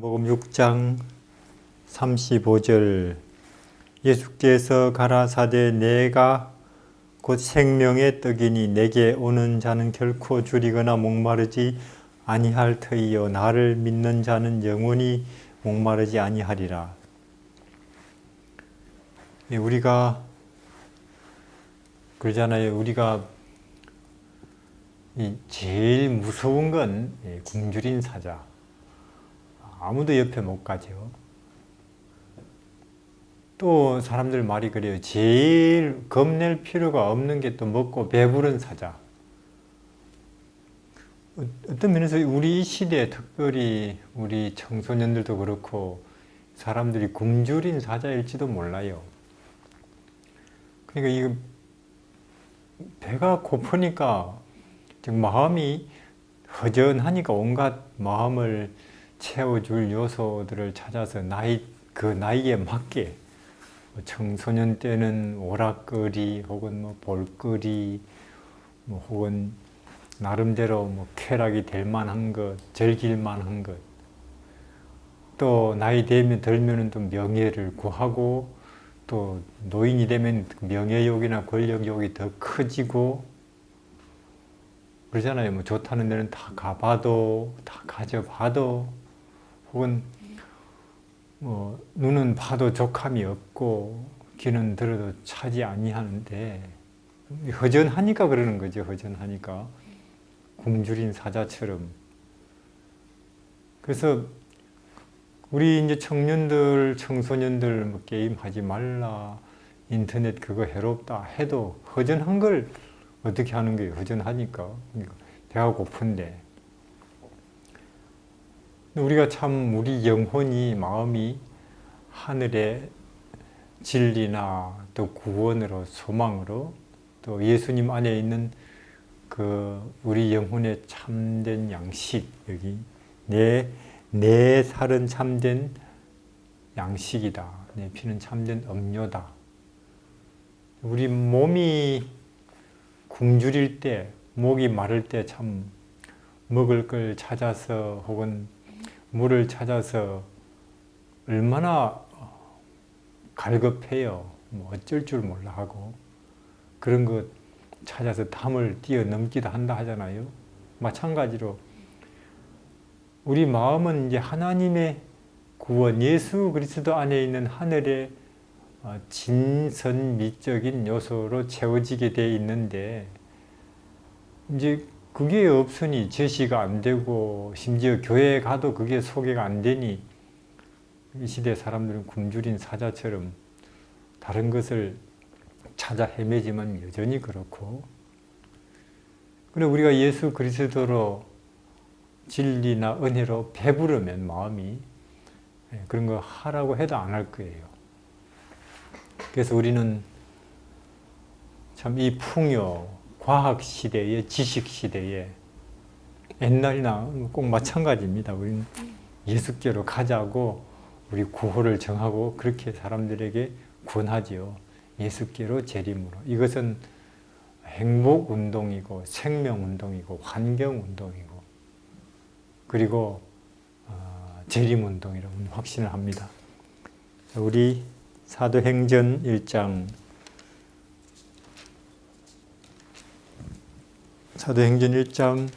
요한복음 6장 35절 예수께서 가라사대 내가 곧 생명의 떡이니 내게 오는 자는 결코 줄이거나 목마르지 아니할 터이요 나를 믿는 자는 영원히 목마르지 아니하리라. 우리가 그러잖아요. 우리가 제일 무서운 건 굶주린 사자. 아무도 옆에 못 가죠. 또 사람들 말이 그래요. 제일 겁낼 필요가 없는 게 또 먹고 배부른 사자. 어떤 면에서 우리 이 시대에 특별히 우리 청소년들도 그렇고 사람들이 굶주린 사자일지도 몰라요. 그러니까 이 배가 고프니까 마음이 허전하니까 온갖 마음을 채워줄 요소들을 찾아서 그 나이에 맞게 청소년 때는 오락거리 혹은 볼거리 혹은 나름대로 쾌락이 될 만한 것, 즐길 만한 것, 또 나이 들면은 또 명예를 구하고 또 노인이 되면 명예욕이나 권력욕이 더 커지고 그러잖아요. 좋다는 데는 다 가봐도 다 가져봐도 혹은 눈은 봐도 족함이 없고 귀는 들어도 차지 아니하는데 허전하니까 그러는 거죠. 허전하니까 굶주린 사자처럼. 그래서 우리 이제 청년들, 청소년들 게임 하지 말라, 인터넷 그거 해롭다 해도 허전한 걸 어떻게 하는 거예요? 허전하니까. 그러니까 배가 고픈데. 우리가 참 우리 영혼이 마음이 하늘의 진리나 또 구원으로 소망으로 또 예수님 안에 있는 그 우리 영혼의 참된 양식 여기 내 살은 참된 양식이다. 내 피는 참된 음료다. 우리 몸이 굶주릴 때 목이 마를 때 참 먹을 걸 찾아서 혹은 물을 찾아서 얼마나 갈급해요. 어쩔 줄 몰라 하고 그런 것 찾아서 담을 뛰어넘기도 한다 하잖아요. 마찬가지로 우리 마음은 이제 하나님의 구원, 예수 그리스도 안에 있는 하늘의 진선미적인 요소로 채워지게 되어 있는데 이제 그게 없으니 제시가 안 되고 심지어 교회에 가도 그게 소개가 안 되니 이 시대 사람들은 굶주린 사자처럼 다른 것을 찾아 헤매지만 여전히 그렇고 그런데 우리가 예수 그리스도로 진리나 은혜로 배부르면 마음이 그런 거 하라고 해도 안 할 거예요. 그래서 우리는 참 이 풍요 과학 시대에 지식 시대에 옛날이나 꼭 마찬가지입니다. 우리는 예수께로 가자고 우리 구호를 정하고 그렇게 사람들에게 권하지요. 예수께로 재림으로. 이것은 행복운동이고 생명운동이고 환경운동이고 그리고 재림운동이라고 확신을 합니다. 우리 사도행전 1장 사도행전 1장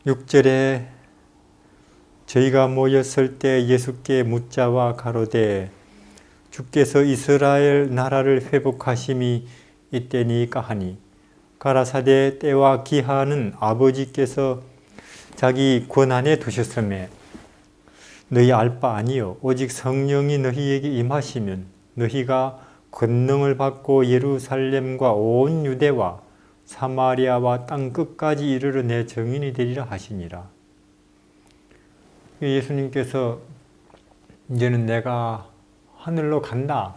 6절에 저희가 모였을 때 예수께 묻자와 가로되 주께서 이스라엘 나라를 회복하심이 이때니까 하니 가라사대 때와 기한은 아버지께서 자기 권한에 두셨으며 너희 알 바 아니요 오직 성령이 너희에게 임하시면 너희가 권능을 받고 예루살렘과 온 유대와 사마리아와 땅 끝까지 이르러 내 증인이 되리라 하시니라. 예수님께서 이제는 내가 하늘로 간다.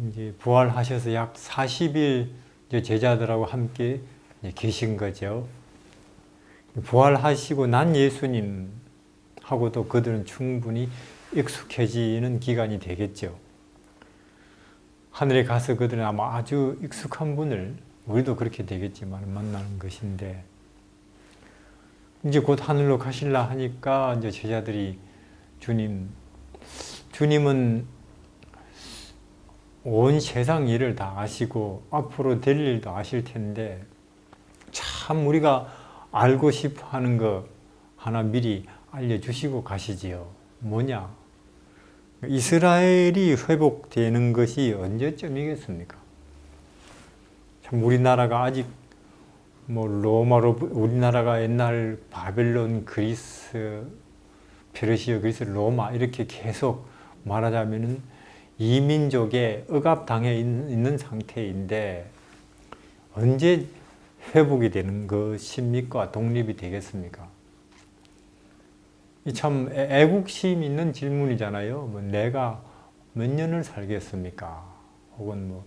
이제 부활하셔서 약 40일 제자들하고 함께 계신 거죠. 부활하시고 난 예수님하고도 그들은 충분히 익숙해지는 기간이 되겠죠. 하늘에 가서 그들은 아마 아주 익숙한 분을 우리도 그렇게 되겠지만 만나는 것인데 이제 곧 하늘로 가실라 하니까 이제 제자들이 주님은 온 세상 일을 다 아시고 앞으로 될 일도 아실 텐데 참 우리가 알고 싶어 하는 거 하나 미리 알려주시고 가시지요. 뭐냐? 이스라엘이 회복되는 것이 언제쯤이겠습니까? 참 우리나라가 아직 로마로 우리나라가 옛날 바벨론, 그리스, 페르시아, 그리스, 로마 이렇게 계속 말하자면은 이민족에 억압당해 있는 상태인데 언제 회복이 되는 것입니까? 독립이 되겠습니까? 이 참 애국심 있는 질문이잖아요. 내가 몇 년을 살겠습니까? 혹은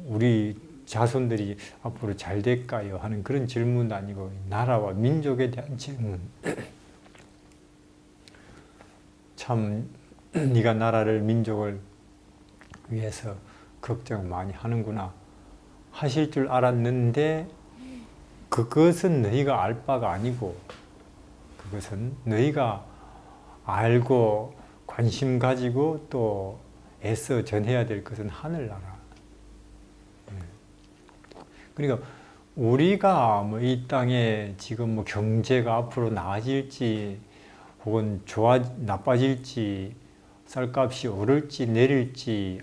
우리 자손들이 앞으로 잘 될까요? 하는 그런 질문도 아니고 나라와 민족에 대한 질문. 참 네가 나라를 민족을 위해서 걱정 많이 하는구나 하실 줄 알았는데 그것은 너희가 알 바가 아니고 그것은 너희가 알고 관심 가지고 또 애써 전해야 될 것은 하늘나라. 그러니까 우리가 이 땅에 지금 경제가 앞으로 나아질지 혹은 나빠질지 쌀값이 오를지 내릴지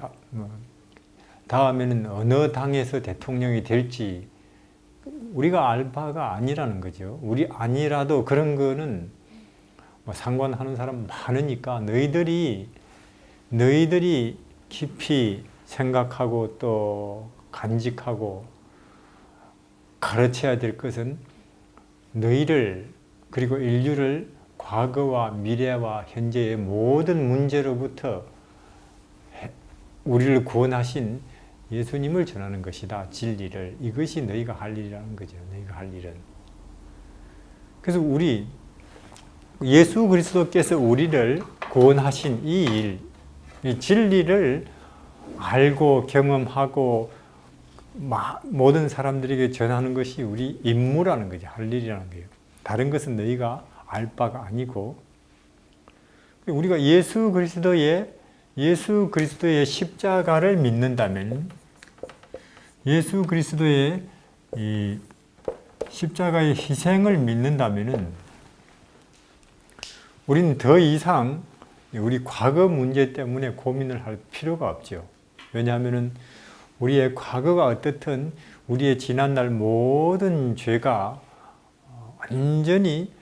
다음에는 어느 당에서 대통령이 될지 우리가 알 바가 아니라는 거죠. 우리 아니라도 그런 거는 상관하는 사람 많으니까 너희들이 깊이 생각하고 또 간직하고 가르쳐야 될 것은 너희를 그리고 인류를 과거와 미래와 현재의 모든 문제로부터 우리를 구원하신 예수님을 전하는 것이다. 진리를. 이것이 너희가 할 일이라는 거죠. 너희가 할 일은. 그래서 예수 그리스도께서 우리를 구원하신 이 일, 이 진리를 알고 경험하고 모든 사람들에게 전하는 것이 우리 임무라는 거죠. 할 일이라는 거예요. 다른 것은 너희가 알 바가 아니고 우리가 예수 그리스도의 십자가를 믿는다면 예수 그리스도의 이 십자가의 희생을 믿는다면은 우리는 더 이상 우리 과거 문제 때문에 고민을 할 필요가 없죠. 왜냐하면은 우리의 과거가 어떻든 우리의 지난날 모든 죄가 완전히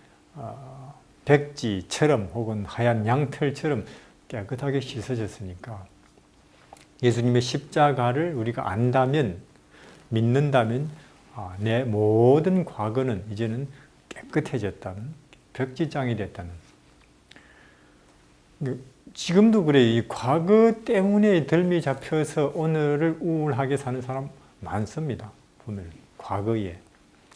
백지처럼 혹은 하얀 양털처럼 깨끗하게 씻어졌으니까 예수님의 십자가를 우리가 안다면 믿는다면 내 모든 과거는 이제는 깨끗해졌다는 백지장이 됐다는 지금도 그래요. 이 과거 때문에 덜미 잡혀서 오늘을 우울하게 사는 사람 많습니다. 보면 과거에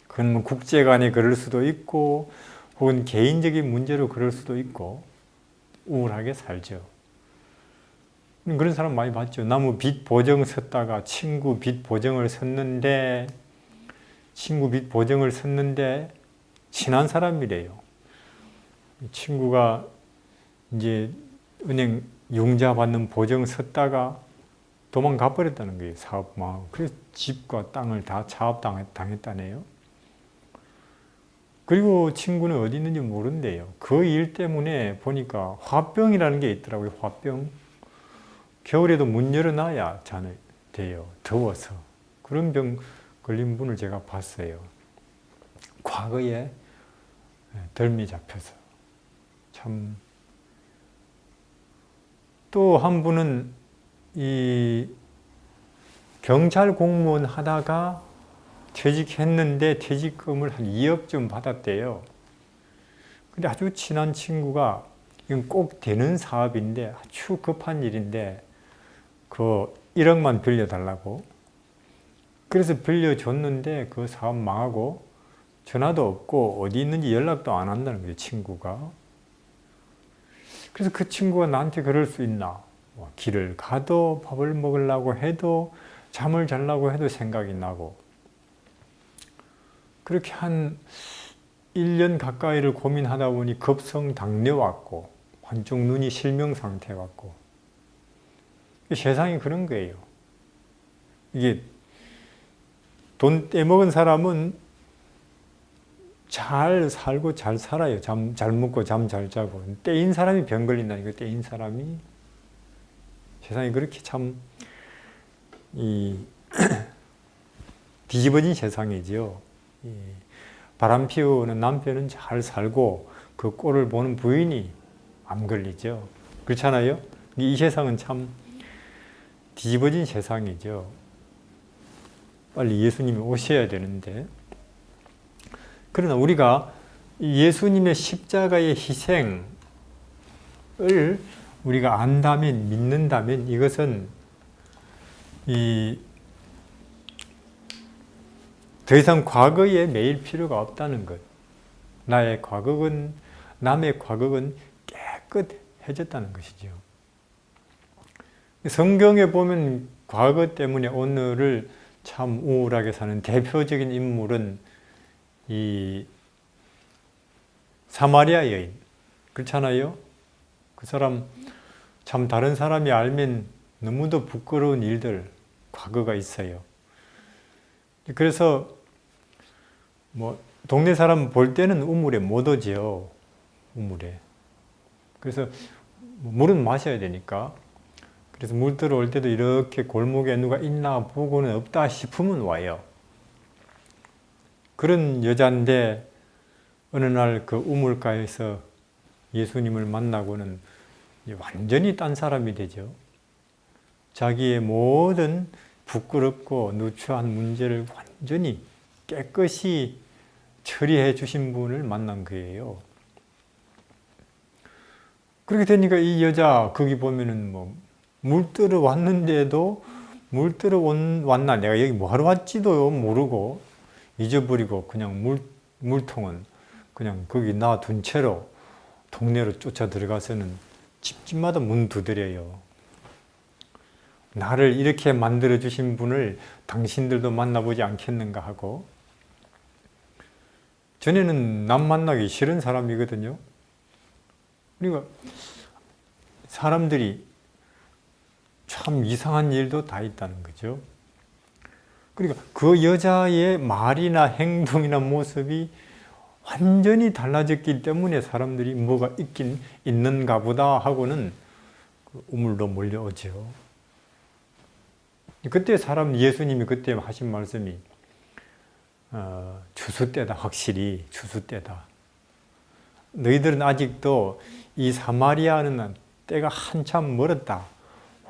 그건 국제 간에 그럴 수도 있고 혹은 개인적인 문제로 그럴 수도 있고 우울하게 살죠. 그런 사람 많이 봤죠. 나무 빚 보증 섰다가 친구 빚 보증을 섰는데 친한 사람이래요. 친구가 이제 은행 융자 받는 보증 섰다가 도망가 버렸다는 거예요. 사업망. 그래서 집과 땅을 다 차압당했다네요. 그리고 친구는 어디 있는지 모른대요. 그 일 때문에 보니까 화병이라는 게 있더라고요. 화병. 겨울에도 문 열어놔야 돼요. 더워서. 그런 병 걸린 분을 제가 봤어요. 과거에 덜미 잡혀서. 참. 또 한 분은 이 경찰 공무원 하다가 퇴직했는데 퇴직금을 한 2억쯤 받았대요. 근데 아주 친한 친구가 이건 꼭 되는 사업인데 아주 급한 일인데 그 1억만 빌려달라고. 그래서 빌려줬는데 그 사업 망하고 전화도 없고 어디 있는지 연락도 안 한다는 거예요. 친구가. 그래서 그 친구가 나한테 그럴 수 있나? 길을 가도 밥을 먹으려고 해도 잠을 자려고 해도 생각이 나고 그렇게 한 1년 가까이를 고민하다 보니 급성 당뇨 왔고 한쪽 눈이 실명 상태 왔고 세상이 그런 거예요. 이게 돈 떼먹은 사람은 잘 살고 잘 살아요. 잘 먹고 잠 잘 자고. 떼인 사람이 병 걸린다니까. 떼인 사람이. 세상이 그렇게 참 뒤집어진 세상이죠. 바람 피우는 남편은 잘 살고 그 꼴을 보는 부인이 암 걸리죠. 그렇잖아요. 이 세상은 참 뒤집어진 세상이죠. 빨리 예수님이 오셔야 되는데, 그러나 우리가 예수님의 십자가의 희생을 우리가 안다면, 믿는다면 이것은 더 이상 과거에 매일 필요가 없다는 것. 나의 과거는, 남의 과거는 깨끗해졌다는 것이죠. 성경에 보면 과거 때문에 오늘을 참 우울하게 사는 대표적인 인물은 이 사마리아 여인. 그렇잖아요? 그 사람 참 다른 사람이 알면 너무도 부끄러운 일들, 과거가 있어요. 그래서 동네 사람 볼 때는 우물에 못 오죠. 우물에. 그래서 물은 마셔야 되니까. 그래서 물 들어올 때도 이렇게 골목에 누가 있나 보고는 없다 싶으면 와요. 그런 여자인데 어느 날 그 우물가에서 예수님을 만나고는 완전히 딴 사람이 되죠. 자기의 모든 부끄럽고 누추한 문제를 완전히 깨끗이 처리해 주신 분을 만난 거예요. 그렇게 되니까 이 여자 거기 보면은 물 뜨러 왔는데도 물 뜨러 왔나 내가 여기 뭐하러 왔지도 모르고 잊어버리고 그냥 물통은 그냥 거기 놔둔 채로 동네로 쫓아 들어가서는 집집마다 문 두드려요. 나를 이렇게 만들어 주신 분을 당신들도 만나보지 않겠는가 하고. 전에는 남 만나기 싫은 사람이거든요. 그러니까 사람들이 참 이상한 일도 다 있다는 거죠. 그러니까 그 여자의 말이나 행동이나 모습이 완전히 달라졌기 때문에 사람들이 뭐가 있긴 있는가 보다 하고는 우물로 몰려오죠. 그때 예수님이 그때 하신 말씀이 추수 때다. 확실히 추수 때다. 너희들은 아직도 이 사마리아는 때가 한참 멀었다.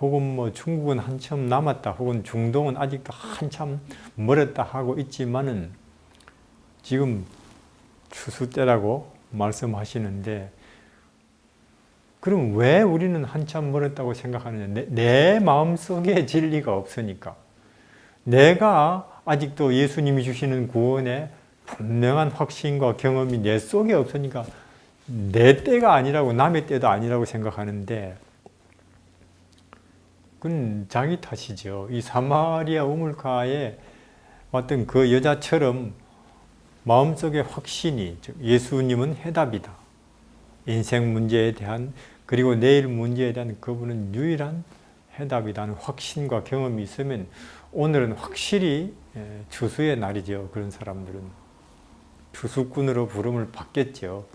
혹은 중국은 한참 남았다. 혹은 중동은 아직도 한참 멀었다 하고 있지만은 지금 추수 때라고 말씀하시는데, 그럼 왜 우리는 한참 멀었다고 생각하느냐? 내 마음속에 진리가 없으니까. 내가 아직도 예수님이 주시는 구원의 분명한 확신과 경험이 내 속에 없으니까 내 때가 아니라고, 남의 때도 아니라고 생각하는데, 그건 자기 탓이죠. 이 사마리아 우물가에 왔던 그 여자처럼 마음속의 확신이, 즉 예수님은 해답이다. 인생 문제에 대한, 그리고 내일 문제에 대한 그분은 유일한 해답이라는 확신과 경험이 있으면 오늘은 확실히 추수의 날이죠. 그런 사람들은 추수꾼으로 부름을 받겠죠.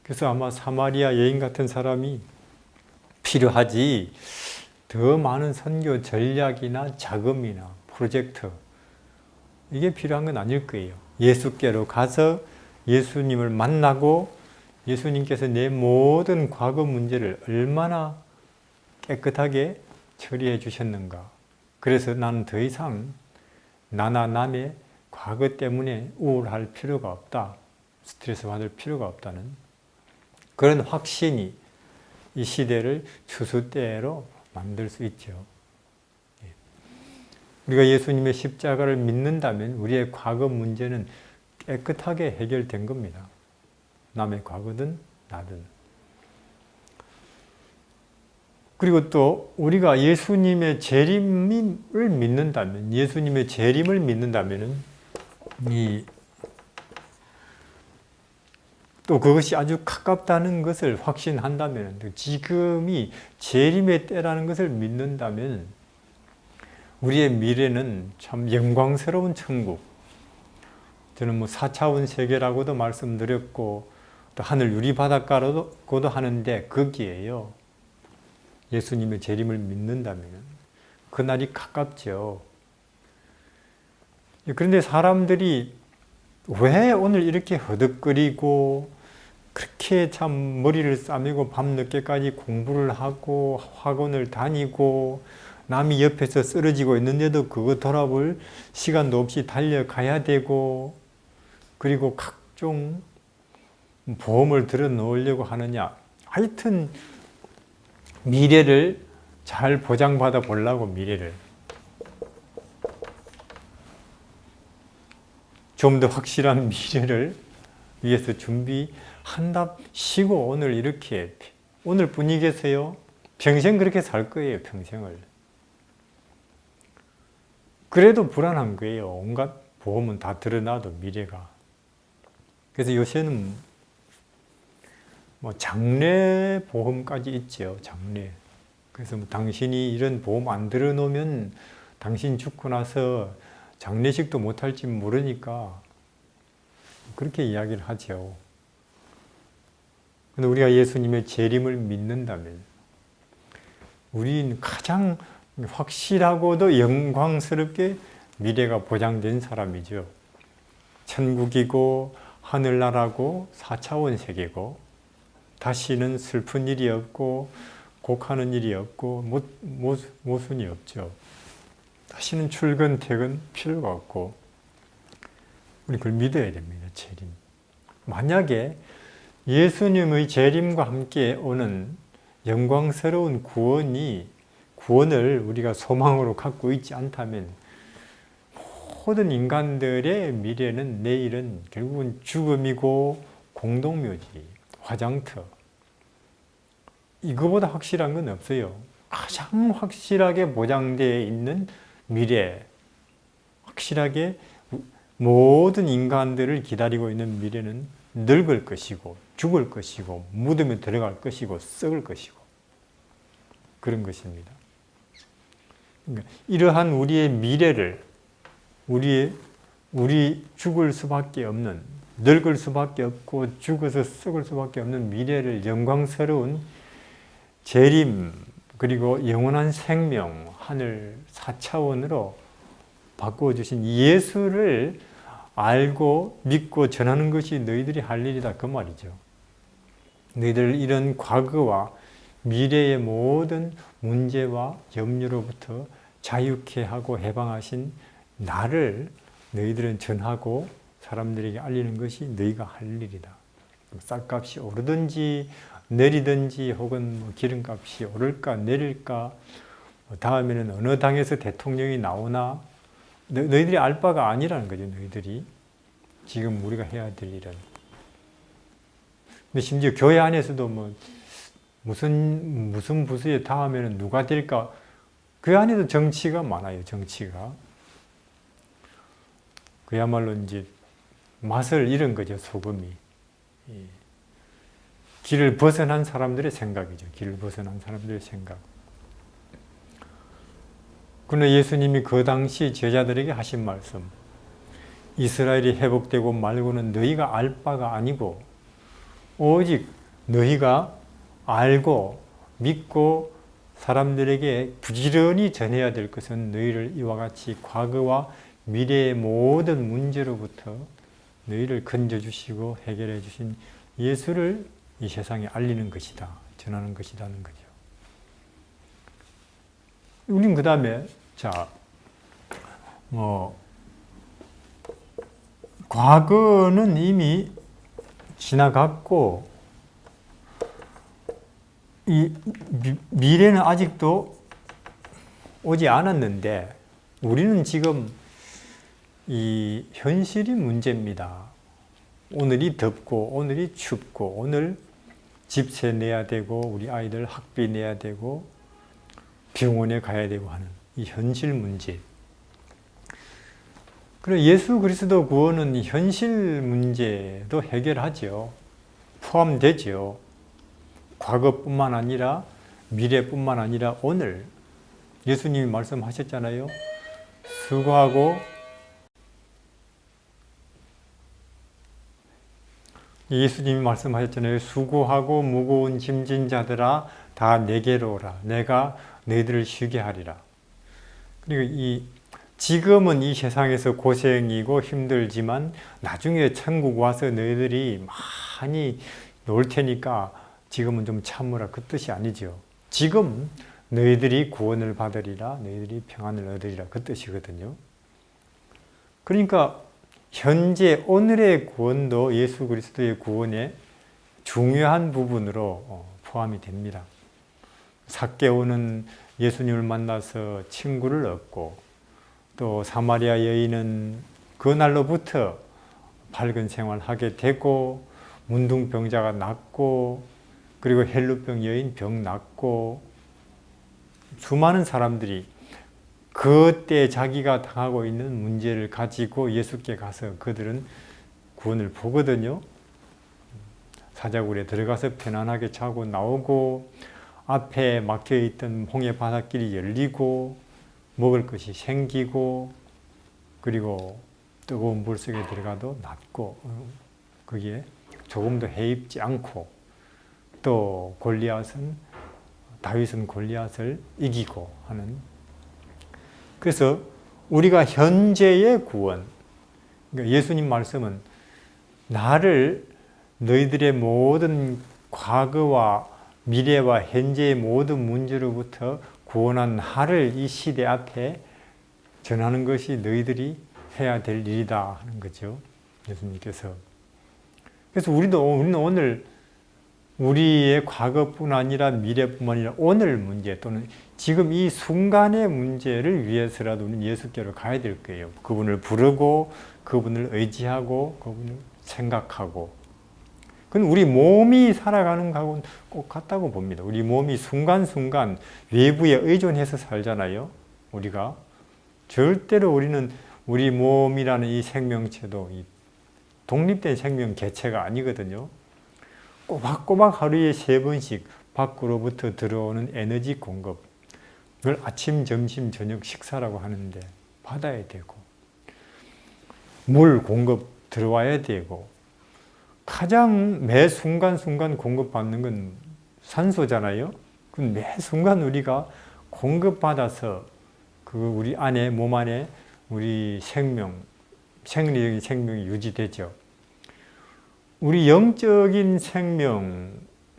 그래서 아마 사마리아 여인 같은 사람이 필요하지, 더 많은 선교 전략이나 자금이나 프로젝트, 이게 필요한 건 아닐 거예요. 예수께로 가서 예수님을 만나고 예수님께서 내 모든 과거 문제를 얼마나 깨끗하게 처리해 주셨는가. 그래서 나는 더 이상 나나 남의 과거 때문에 우울할 필요가 없다. 스트레스 받을 필요가 없다는 그런 확신이 이 시대를 추수 때로 만들 수 있죠. 우리가 예수님의 십자가를 믿는다면 우리의 과거 문제는 깨끗하게 해결된 겁니다. 남의 과거든 나든. 그리고 또 우리가 예수님의 재림을 믿는다면, 예수님의 재림을 믿는다면은 이 또 그것이 아주 가깝다는 것을 확신한다면, 지금이 재림의 때라는 것을 믿는다면 우리의 미래는 참 영광스러운 천국, 저는 4차원 세계라고도 말씀드렸고 또 하늘 유리바닷가라고도 하는데 거기에요. 예수님의 재림을 믿는다면 그날이 가깝죠. 그런데 사람들이 왜 오늘 이렇게 허덕거리고 그렇게 참 머리를 싸매고 밤늦게까지 공부를 하고 학원을 다니고 남이 옆에서 쓰러지고 있는데도 그거 돌아볼 시간도 없이 달려가야 되고 그리고 각종 보험을 들어 놓으려고 하느냐. 하여튼 미래를 잘 보장받아 보려고 미래를 좀 더 확실한 미래를 위해서 준비한답시고 오늘 이렇게 오늘 분위기에서요 평생 그렇게 살 거예요. 평생을. 그래도 불안한 거예요. 온갖 보험은 다 드러나도 미래가. 그래서 요새는 장래 보험까지 있죠. 장래. 그래서 당신이 이런 보험 안 들어놓으면 당신 죽고 나서 장례식도 못할지 모르니까 그렇게 이야기를 하죠. 근데 우리가 예수님의 재림을 믿는다면 우리는 가장 확실하고도 영광스럽게 미래가 보장된 사람이죠. 천국이고 하늘나라고 4차원 세계고 다시는 슬픈 일이 없고 곡하는 일이 없고 모순이 없죠. 다시는 출근 퇴근 필요가 없고 우리 그걸 믿어야 됩니다. 재림. 만약에 예수님의 재림과 함께 오는 영광스러운 구원을 우리가 소망으로 갖고 있지 않다면 모든 인간들의 미래는 내일은 결국은 죽음이고 공동묘지, 화장터. 이거보다 확실한 건 없어요. 가장 확실하게 보장되어 있는 미래, 확실하게 모든 인간들을 기다리고 있는 미래는 늙을 것이고 죽을 것이고 무덤에 들어갈 것이고 썩을 것이고 그런 것입니다. 그러니까 이러한 우리의 미래를 우리 죽을 수밖에 없는, 늙을 수밖에 없고 죽어서 썩을 수밖에 없는 미래를 영광스러운 재림 그리고 영원한 생명, 하늘 4차원으로 바꾸어주신 예수를 알고 믿고 전하는 것이 너희들이 할 일이다 그 말이죠. 너희들 이런 과거와 미래의 모든 문제와 염려로부터 자유케 하고 해방하신 나를 너희들은 전하고 사람들에게 알리는 것이 너희가 할 일이다. 쌀값이 오르든지 내리든지 혹은 기름값이 오를까 내릴까 다음에는 어느 당에서 대통령이 나오나 너희들이 알 바가 아니라는 거죠. 너희들이 지금 우리가 해야 될 일은. 근데 심지어 교회 안에서도 무슨 부서에 다음에는 누가 될까 그 안에도 정치가 많아요. 정치가 그야말로 이제 맛을 잃은 거죠. 소금이. 길을 벗어난 사람들의 생각이죠. 길을 벗어난 사람들의 생각. 그러나 예수님이 그 당시 제자들에게 하신 말씀, 이스라엘이 회복되고 말고는 너희가 알 바가 아니고 오직 너희가 알고 믿고 사람들에게 부지런히 전해야 될 것은 너희를 이와 같이 과거와 미래의 모든 문제로부터 너희를 건져주시고 해결해 주신 예수를 이 세상에 알리는 것이다. 전하는 것이라는 거죠. 우린 그 다음에 과거는 이미 지나갔고 이 미래는 아직도 오지 않았는데 우리는 지금 이 현실이 문제입니다. 오늘이 덥고 오늘이 춥고 오늘 집세 내야 되고 우리 아이들 학비 내야 되고 병원에 가야 되고 하는 이 현실 문제. 그리고 예수 그리스도 구원은 이 현실 문제도 해결하죠. 포함되죠. 과거뿐만 아니라 미래뿐만 아니라 오늘. 예수님이 말씀하셨잖아요. 수고하고 예수님이 말씀하셨잖아요. 수고하고 무거운 짐진 자들아 다 내게로 오라. 내가 너희들을 쉬게 하리라. 그리고 지금은 이 세상에서 고생이고 힘들지만 나중에 천국 와서 너희들이 많이 놀 테니까 지금은 좀 참으라. 그 뜻이 아니죠. 지금 너희들이 구원을 받으리라. 너희들이 평안을 얻으리라. 그 뜻이거든요. 그러니까 현재 오늘의 구원도 예수 그리스도의 구원의 중요한 부분으로 포함이 됩니다. 삭개오는 예수님을 만나서 친구를 얻고 또 사마리아 여인은 그날로부터 밝은 생활을 하게 되고 문둥병자가 낫고 그리고 헬루병 여인 병 낫고 수많은 사람들이 그때 자기가 당하고 있는 문제를 가지고 예수께 가서 그들은 구원을 보거든요. 사자굴에 들어가서 편안하게 자고 나오고 앞에 막혀있던 홍해 바닷길이 열리고 먹을 것이 생기고 그리고 뜨거운 물속에 들어가도 낫고 거기에 조금도 해입지 않고 또 다윗은 골리앗을 이기고 하는. 그래서 우리가 현재의 구원, 그러니까 예수님 말씀은 나를 너희들의 모든 과거와 미래와 현재의 모든 문제로부터 구원한 나를 이 시대 앞에 전하는 것이 너희들이 해야 될 일이다 하는 거죠. 예수님께서. 그래서 우리는 오늘 우리의 과거뿐 아니라 미래뿐만 아니라 오늘 문제 또는 지금 이 순간의 문제를 위해서라도 우리는 예수께로 가야 될 거예요. 그분을 부르고 그분을 의지하고 그분을 생각하고. 그건 우리 몸이 살아가는 거하고는 꼭 같다고 봅니다. 우리 몸이 순간순간 외부에 의존해서 살잖아요. 우리가. 절대로 우리는 우리 몸이라는 이 생명체도 독립된 생명 개체가 아니거든요. 꼬박꼬박 하루에 3번씩 밖으로부터 들어오는 에너지 공급, 그걸 아침, 점심, 저녁 식사라고 하는데 받아야 되고 물 공급 들어와야 되고 가장 매 순간순간 공급받는 건 산소잖아요. 그럼 매 순간 우리가 공급받아서 우리 안에, 몸 안에 우리 생리적인 생명이 유지되죠. 우리 영적인 생명,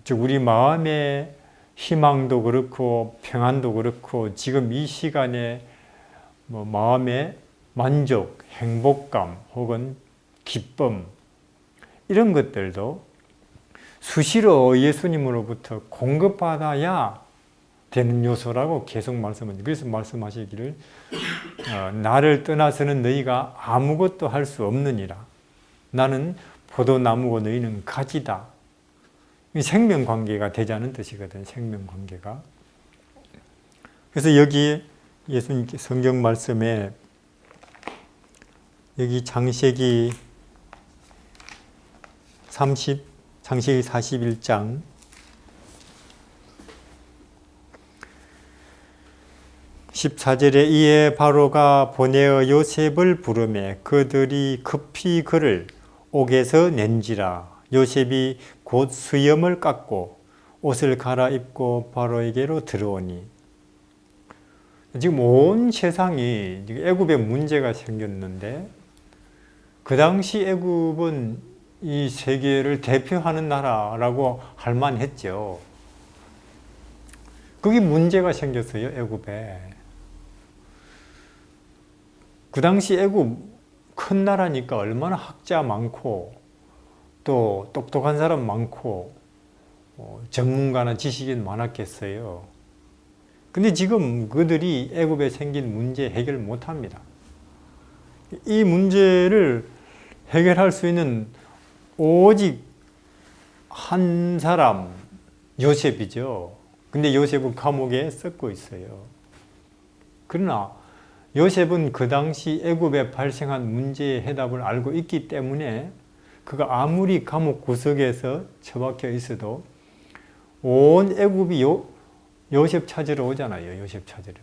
즉 우리 마음의 희망도 그렇고 평안도 그렇고 지금 이 시간에 마음의 만족, 행복감 혹은 기쁨 이런 것들도 수시로 예수님으로부터 공급받아야 되는 요소라고 계속 말씀합니다. 그래서 말씀하시기를 나를 떠나서는 너희가 아무것도 할 수 없느니라. 나는 포도나무고 너희는 가지다. 생명관계가 되자는 뜻이거든. 생명관계가. 그래서 여기 예수님께 성경 말씀에 여기 창세기 41장 14절에 이에 바로가 보내어 요셉을 부르매 그들이 급히 그를 옥에서 낸지라. 요셉이 곧 수염을 깎고 옷을 갈아입고 바로에게로 들어오니. 지금 온 세상이 애굽에 문제가 생겼는데 그 당시 애굽은 이 세계를 대표하는 나라라고 할 만했죠. 그게 문제가 생겼어요, 애굽에. 그 당시 애굽 큰 나라니까 얼마나 학자 많고 또 똑똑한 사람 많고 전문가나 지식인 많았겠어요. 근데 지금 그들이 애굽에 생긴 문제 해결 못합니다. 이 문제를 해결할 수 있는 오직 한 사람, 요셉이죠. 근데 요셉은 감옥에 썩고 있어요. 그러나 요셉은 그 당시 애굽에 발생한 문제의 해답을 알고 있기 때문에 그가 아무리 감옥 구석에서 처박혀 있어도 온 애굽이 요셉 찾으러 오잖아요. 요셉 찾으러.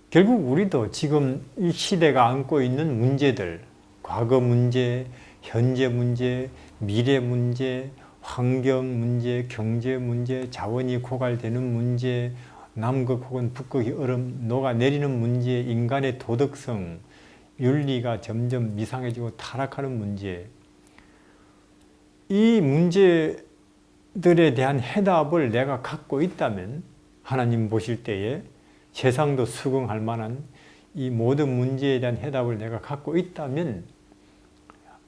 결국 우리도 지금 이 시대가 안고 있는 문제들, 과거 문제, 현재 문제, 미래 문제, 환경 문제, 경제 문제, 자원이 고갈되는 문제, 남극 혹은 북극이 얼음 녹아내리는 문제, 인간의 도덕성, 윤리가 점점 이상해지고 타락하는 문제, 이 문제들에 대한 해답을 내가 갖고 있다면 하나님 보실 때에 세상도 수긍할 만한 이 모든 문제에 대한 해답을 내가 갖고 있다면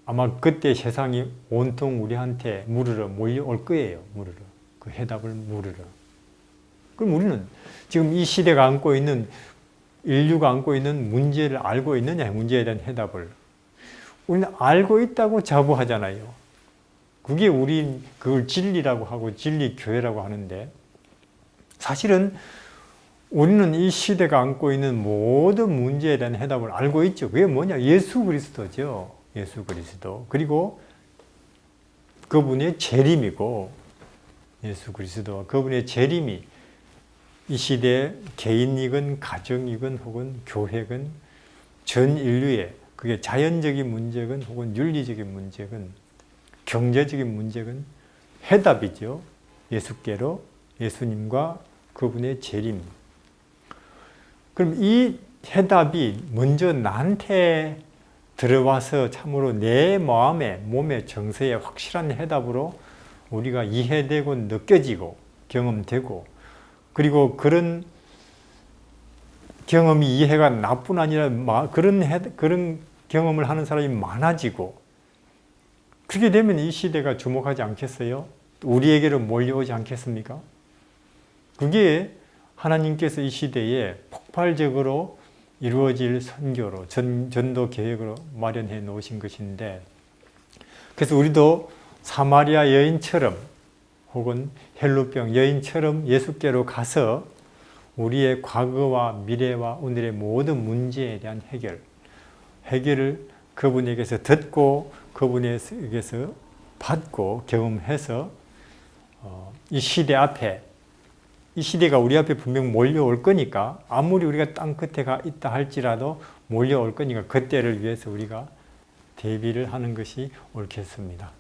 아마 그때 세상이 온통 우리한테 물으러 몰려올 거예요. 물으러. 그 해답을 물으러. 그럼 우리는 지금 이 시대가 안고 있는, 인류가 안고 있는 문제를 알고 있느냐, 문제에 대한 해답을. 우리는 알고 있다고 자부하잖아요. 그게 우리 그걸 진리라고 하고 진리교회라고 하는데, 사실은 우리는 이 시대가 안고 있는 모든 문제에 대한 해답을 알고 있죠. 그게 뭐냐? 예수 그리스도죠. 예수 그리스도. 그리고 그분의 재림이고, 예수 그리스도와 그분의 재림이 이 시대에 개인이건 가정이건 혹은 교회건 전 인류의, 그게 자연적인 문제건 혹은 윤리적인 문제건 경제적인 문제건 해답이죠. 예수께로, 예수님과 그분의 재림. 그럼 이 해답이 먼저 나한테 들어와서 참으로 내 마음에, 몸의 정서에 확실한 해답으로 우리가 이해되고 느껴지고 경험되고, 그리고 그런 경험이 이해가 나뿐 아니라 그런 경험을 하는 사람이 많아지고, 그렇게 되면 이 시대가 주목하지 않겠어요? 우리에게로 몰려오지 않겠습니까? 그게 하나님께서 이 시대에 폭발적으로 이루어질 선교로, 전도 계획으로 마련해 놓으신 것인데, 그래서 우리도 사마리아 여인처럼 혹은 헬루병 여인처럼 예수께로 가서 우리의 과거와 미래와 오늘의 모든 문제에 대한 해결을 그분에게서 듣고 그분에게서 받고 경험해서 이 시대 앞에, 이 시대가 우리 앞에 분명 몰려올 거니까, 아무리 우리가 땅 끝에 가 있다 할지라도 몰려올 거니까 그때를 위해서 우리가 대비를 하는 것이 옳겠습니다.